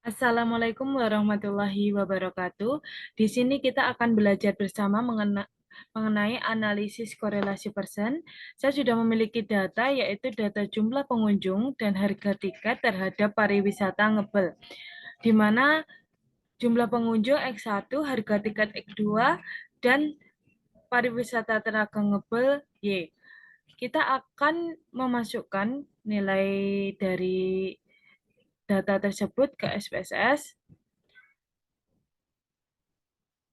Assalamualaikum warahmatullahi wabarakatuh. Di sini kita akan belajar bersama mengenai analisis korelasi persen. Saya sudah memiliki data, yaitu data jumlah pengunjung dan harga tiket terhadap pariwisata ngebel, di mana jumlah pengunjung X1, harga tiket X2, dan pariwisata tenaga ngebel Y. Kita akan memasukkan nilai dari data tersebut ke SPSS.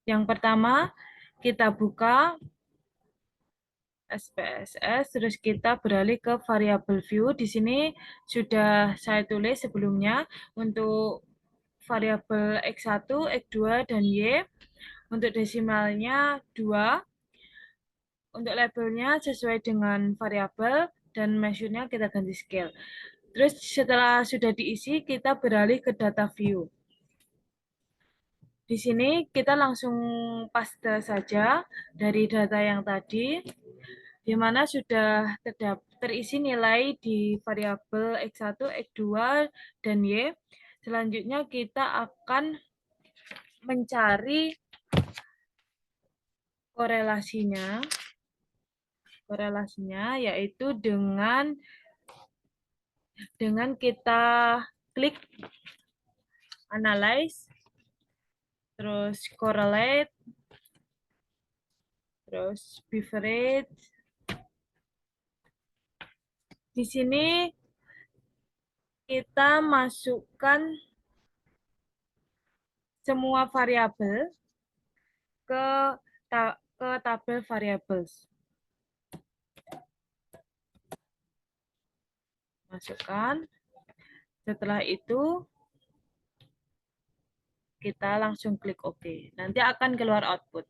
Yang pertama, kita buka SPSS, terus kita beralih ke variabel view. Di sini sudah saya tulis sebelumnya untuk variabel X1, X2, dan Y. Untuk desimalnya 2. Untuk labelnya sesuai dengan variabel, dan measure-nya kita ganti scale. Terus setelah sudah diisi, kita beralih ke data view. Di sini kita langsung paste saja dari data yang tadi, di mana sudah terisi nilai di variabel X1, X2, dan Y. Selanjutnya kita akan mencari korelasinya. Korelasinya yaitu dengan kita klik analyze, terus correlate, terus beverage. Di sini kita masukkan semua variabel ke tabel variables. Masukkan. Setelah itu kita langsung klik OK. Nanti akan keluar output.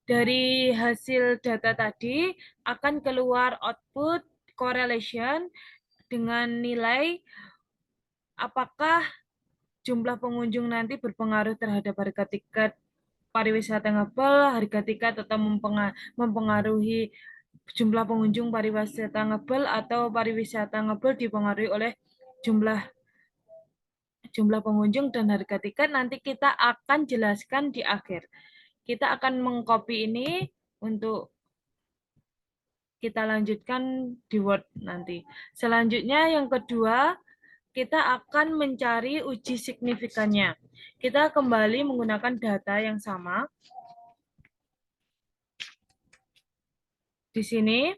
Dari hasil data tadi akan keluar output correlation dengan nilai apakah jumlah pengunjung nanti berpengaruh terhadap harga tiket pariwisata ngebel, harga tiket atau mempengaruhi jumlah pengunjung pariwisata ngebel, atau pariwisata ngebel dipengaruhi oleh jumlah pengunjung dan harga tiket. Nanti kita akan jelaskan di akhir. Kita akan mengcopy ini untuk kita lanjutkan di Word nanti. Selanjutnya yang kedua, kita akan mencari uji signifikannya. Kita kembali menggunakan data yang sama. Di sini,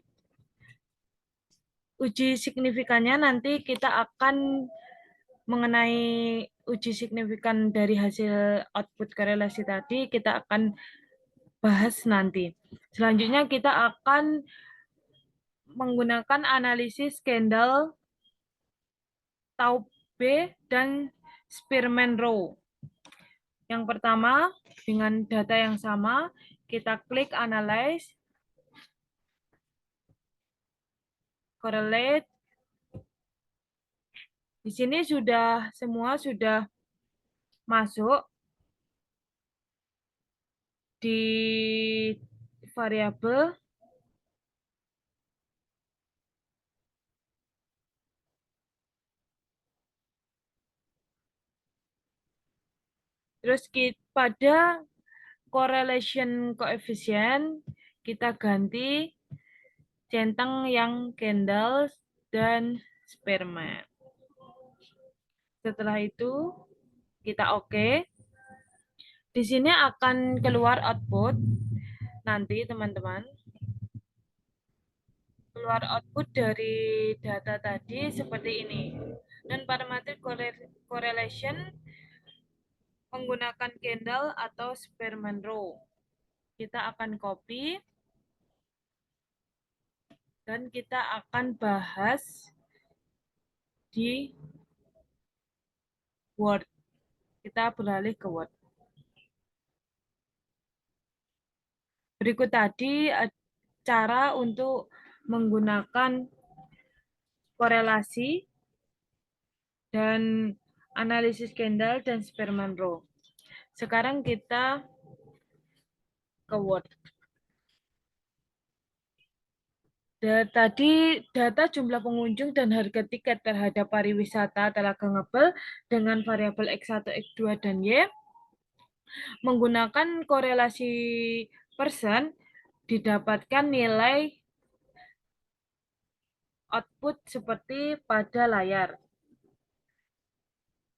uji signifikannya nanti kita akan mengenai uji signifikan dari hasil output korelasi tadi, kita akan bahas nanti. Selanjutnya kita akan menggunakan analisis Kendall, Taube, dan Spearman Row. Yang pertama, dengan data yang sama, kita klik Analyze, Correlate. Di sini semua sudah masuk di variabel. Terus pada correlation coefficient kita ganti centang yang Kendall dan Spearman. Setelah itu kita OK. Di sini akan keluar output nanti teman-teman. Keluar output dari data tadi seperti ini. Dan parameter correlation menggunakan Kendall atau Spearman Row. Kita akan copy dan kita akan bahas di Word. Kita beralih ke Word. Berikut tadi cara untuk menggunakan korelasi dan analisis Kendall dan Sperman Row. Sekarang kita ke Word. Tadi data jumlah pengunjung dan harga tiket terhadap pariwisata Telaga Ngebel dengan variabel X1, X2, dan Y menggunakan korelasi persen didapatkan nilai output seperti pada layar.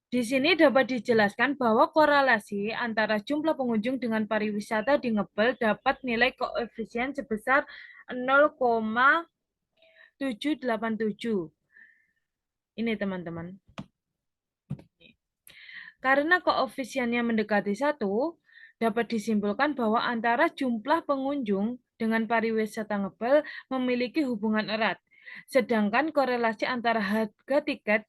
Di sini dapat dijelaskan bahwa korelasi antara jumlah pengunjung dengan pariwisata di Ngebel dapat nilai koefisien sebesar 0,787. Ini teman-teman. Karena koefisiennya mendekati 1, dapat disimpulkan bahwa antara jumlah pengunjung dengan pariwisata Ngebel memiliki hubungan erat. Sedangkan korelasi antara harga tiket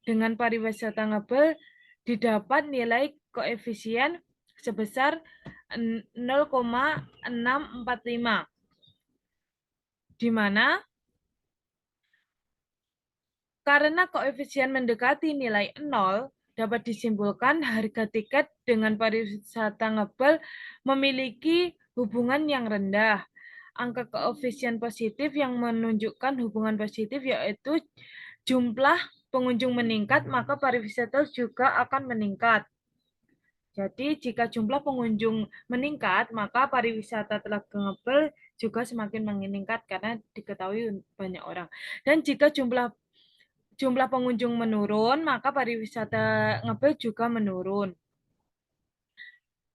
dengan pariwisata Ngebel didapat nilai koefisien sebesar 0,645, di mana karena koefisien mendekati nilai 0, dapat disimpulkan harga tiket dengan pariwisata Ngebel memiliki hubungan yang rendah. Angka koefisien positif yang menunjukkan hubungan positif yaitu jumlah pengunjung meningkat, maka pariwisata juga akan meningkat. Jadi jika jumlah pengunjung meningkat, maka pariwisata Telaga Ngebel juga semakin meningkat karena diketahui banyak orang. Dan jika jumlah pengunjung menurun, maka pariwisata Ngebel juga menurun.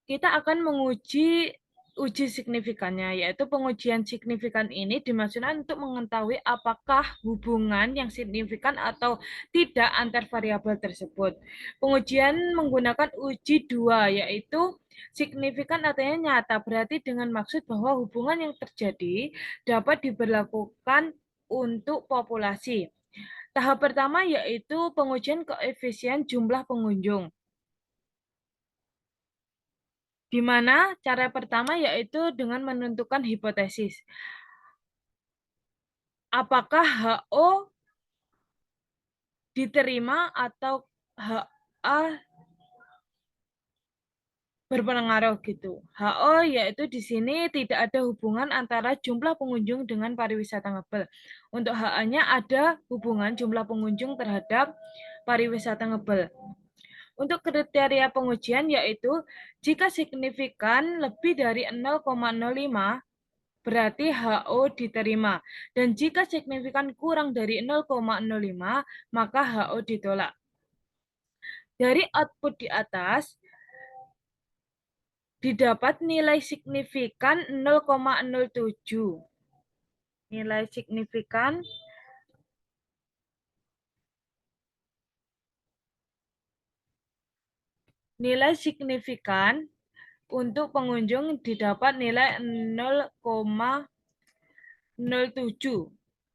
Kita akan menguji uji signifikannya, yaitu pengujian signifikan ini dimaksudkan untuk mengetahui apakah hubungan yang signifikan atau tidak antar variabel tersebut. Pengujian menggunakan uji dua, yaitu signifikan artinya nyata, berarti dengan maksud bahwa hubungan yang terjadi dapat diberlakukan untuk populasi. Tahap pertama yaitu pengujian koefisien jumlah pengunjung. Di mana cara pertama yaitu dengan menentukan hipotesis. Apakah HO diterima atau HA berpengaruh gitu. HO yaitu di sini tidak ada hubungan antara jumlah pengunjung dengan pariwisata Ngebel. Untuk HA-nya ada hubungan jumlah pengunjung terhadap pariwisata Ngebel. Untuk kriteria pengujian yaitu jika signifikan lebih dari 0,05 berarti HO diterima dan jika signifikan kurang dari 0,05 maka HO ditolak. Dari output di atas didapat nilai signifikan 0,07. Nilai signifikan untuk pengunjung didapat nilai 0,07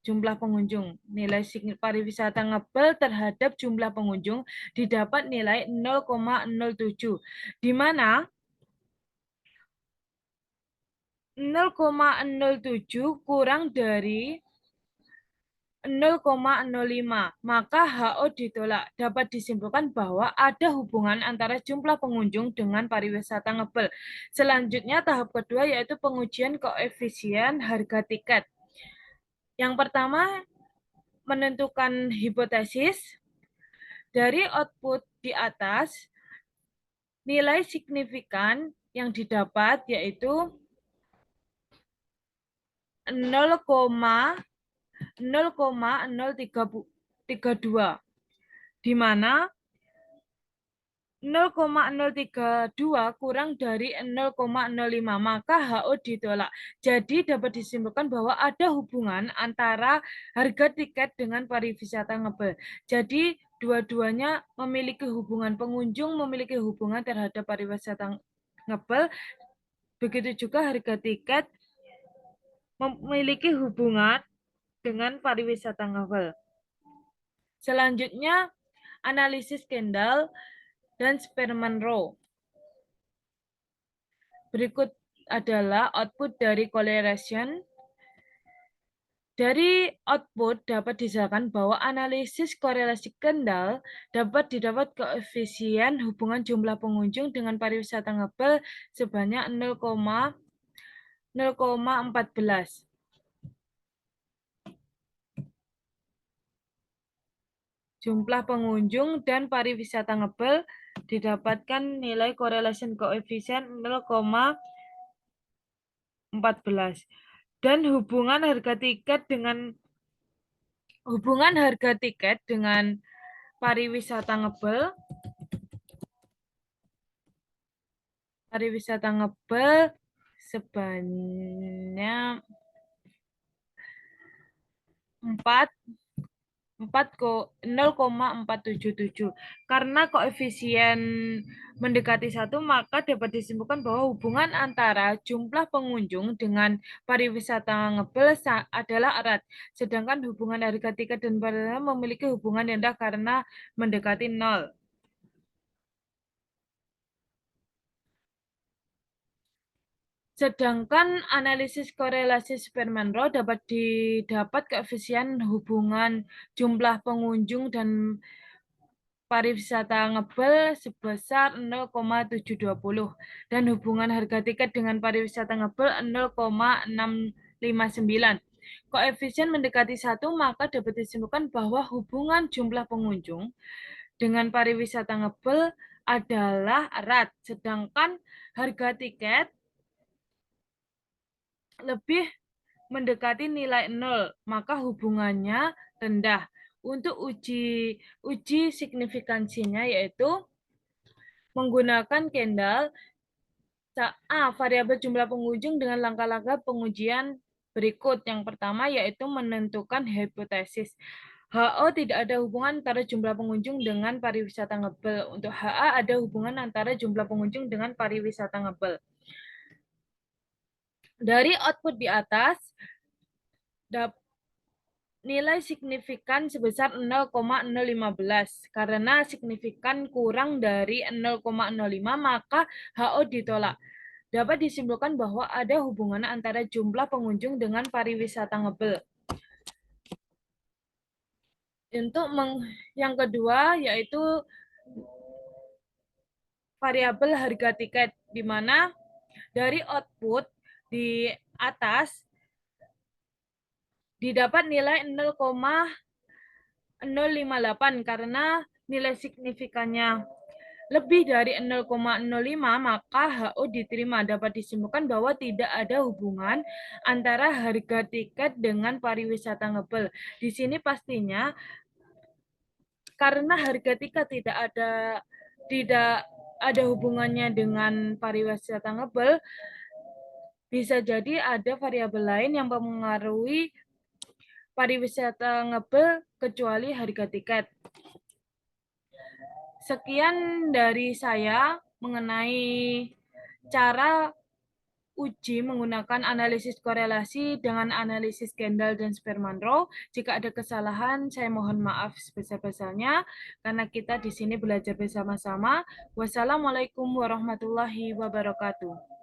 jumlah pengunjung. Nilai pariwisata Ngebel terhadap jumlah pengunjung didapat nilai 0,07, di mana 0,07 kurang dari 0,05, maka HO ditolak. Dapat disimpulkan bahwa ada hubungan antara jumlah pengunjung dengan pariwisata Ngebel. Selanjutnya tahap kedua yaitu pengujian koefisien harga tiket. Yang pertama menentukan hipotesis. Dari output di atas, nilai signifikan yang didapat yaitu 0,032, di mana 0,032 kurang dari 0,05, maka HO ditolak. Jadi dapat disimpulkan bahwa ada hubungan antara harga tiket dengan pariwisata Ngebel. Jadi dua-duanya memiliki hubungan, pengunjung memiliki hubungan terhadap pariwisata Ngebel, begitu juga harga tiket memiliki hubungan dengan pariwisata Ngebel. Selanjutnya, analisis Kendall dan Sperman Row. Berikut adalah output dari correlation Dari output dapat disimpulkan bahwa analisis korelasi kendall dapat didapat koefisien hubungan jumlah pengunjung dengan pariwisata ngebel sebanyak 0,14. Jumlah pengunjung dan pariwisata ngebel didapatkan nilai correlation coefficient 0,14 dan hubungan harga tiket dengan pariwisata ngebel sebanyak 0,477. Karena koefisien mendekati 1, maka dapat disimpulkan bahwa hubungan antara jumlah pengunjung dengan pariwisata ngebel adalah erat. Sedangkan hubungan harga tiket dan pariwisata memiliki hubungan rendah karena mendekati 0. Sedangkan analisis korelasi Sperman-Rao dapat didapat koefisien hubungan jumlah pengunjung dan pariwisata ngebel sebesar 0,720 dan hubungan harga tiket dengan pariwisata ngebel 0,659. Koefisien mendekati 1, maka dapat disimpulkan bahwa hubungan jumlah pengunjung dengan pariwisata ngebel adalah erat, sedangkan harga tiket lebih mendekati nilai 0, maka hubungannya rendah. Untuk uji signifikansinya yaitu menggunakan Kendall variabel jumlah pengunjung dengan langkah-langkah pengujian berikut. Yang pertama yaitu menentukan hipotesis. HO tidak ada hubungan antara jumlah pengunjung dengan pariwisata ngebel. Untuk HA ada hubungan antara jumlah pengunjung dengan pariwisata ngebel. Dari output di atas, nilai signifikan sebesar 0,015. Karena signifikan kurang dari 0,05, maka HO ditolak. Dapat disimpulkan bahwa ada hubungan antara jumlah pengunjung dengan pariwisata ngebel. Untuk yang kedua yaitu variabel harga tiket, di mana dari output di atas didapat nilai 0,058 karena nilai signifikannya lebih dari 0,05, maka HO diterima. Dapat disimpulkan bahwa tidak ada hubungan antara harga tiket dengan pariwisata ngebel. Di sini pastinya karena harga tiket tidak ada hubungannya dengan pariwisata ngebel, bisa jadi ada variabel lain yang mempengaruhi pariwisata ngebel kecuali harga tiket. Sekian dari saya mengenai cara uji menggunakan analisis korelasi dengan analisis Kendall dan Sperman-Rao. Jika ada kesalahan, saya mohon maaf sebesar-besarnya karena kita di sini belajar bersama-sama. Wassalamualaikum warahmatullahi wabarakatuh.